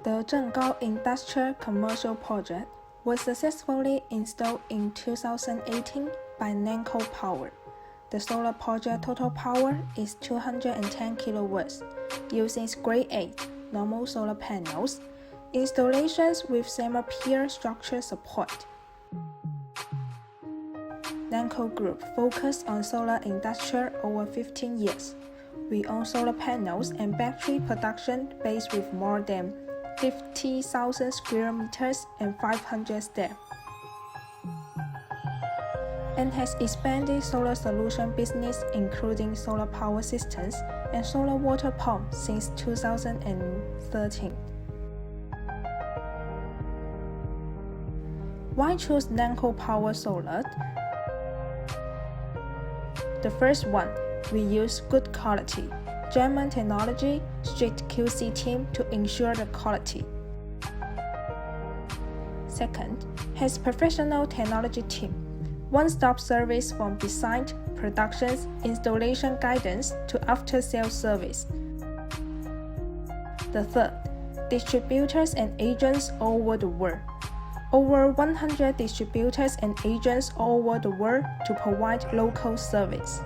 The Zhenggao Industrial Commercial Project was successfully installed in 2018 by NAMKOO Power. The solar project total power is 210 kilowatts, using grade 8 normal solar panels, installations with semi-pier structure support. NAMKOO Group focused on solar industry over 15 years. We own solar panels and battery production based with more than 50,000 square meters and 500 staff, and has expanded solar solution business including solar power systems and solar water pump since 2013. Why choose NAMKOO Power Solar? The first one, we use good quality, German technology, strict QC team to ensure the quality. Second, has professional technology team, one-stop service from design, production, installation guidance to after-sales service. The third, distributors and agents all over the world. Over 100 distributors and agents all over the world to provide local service.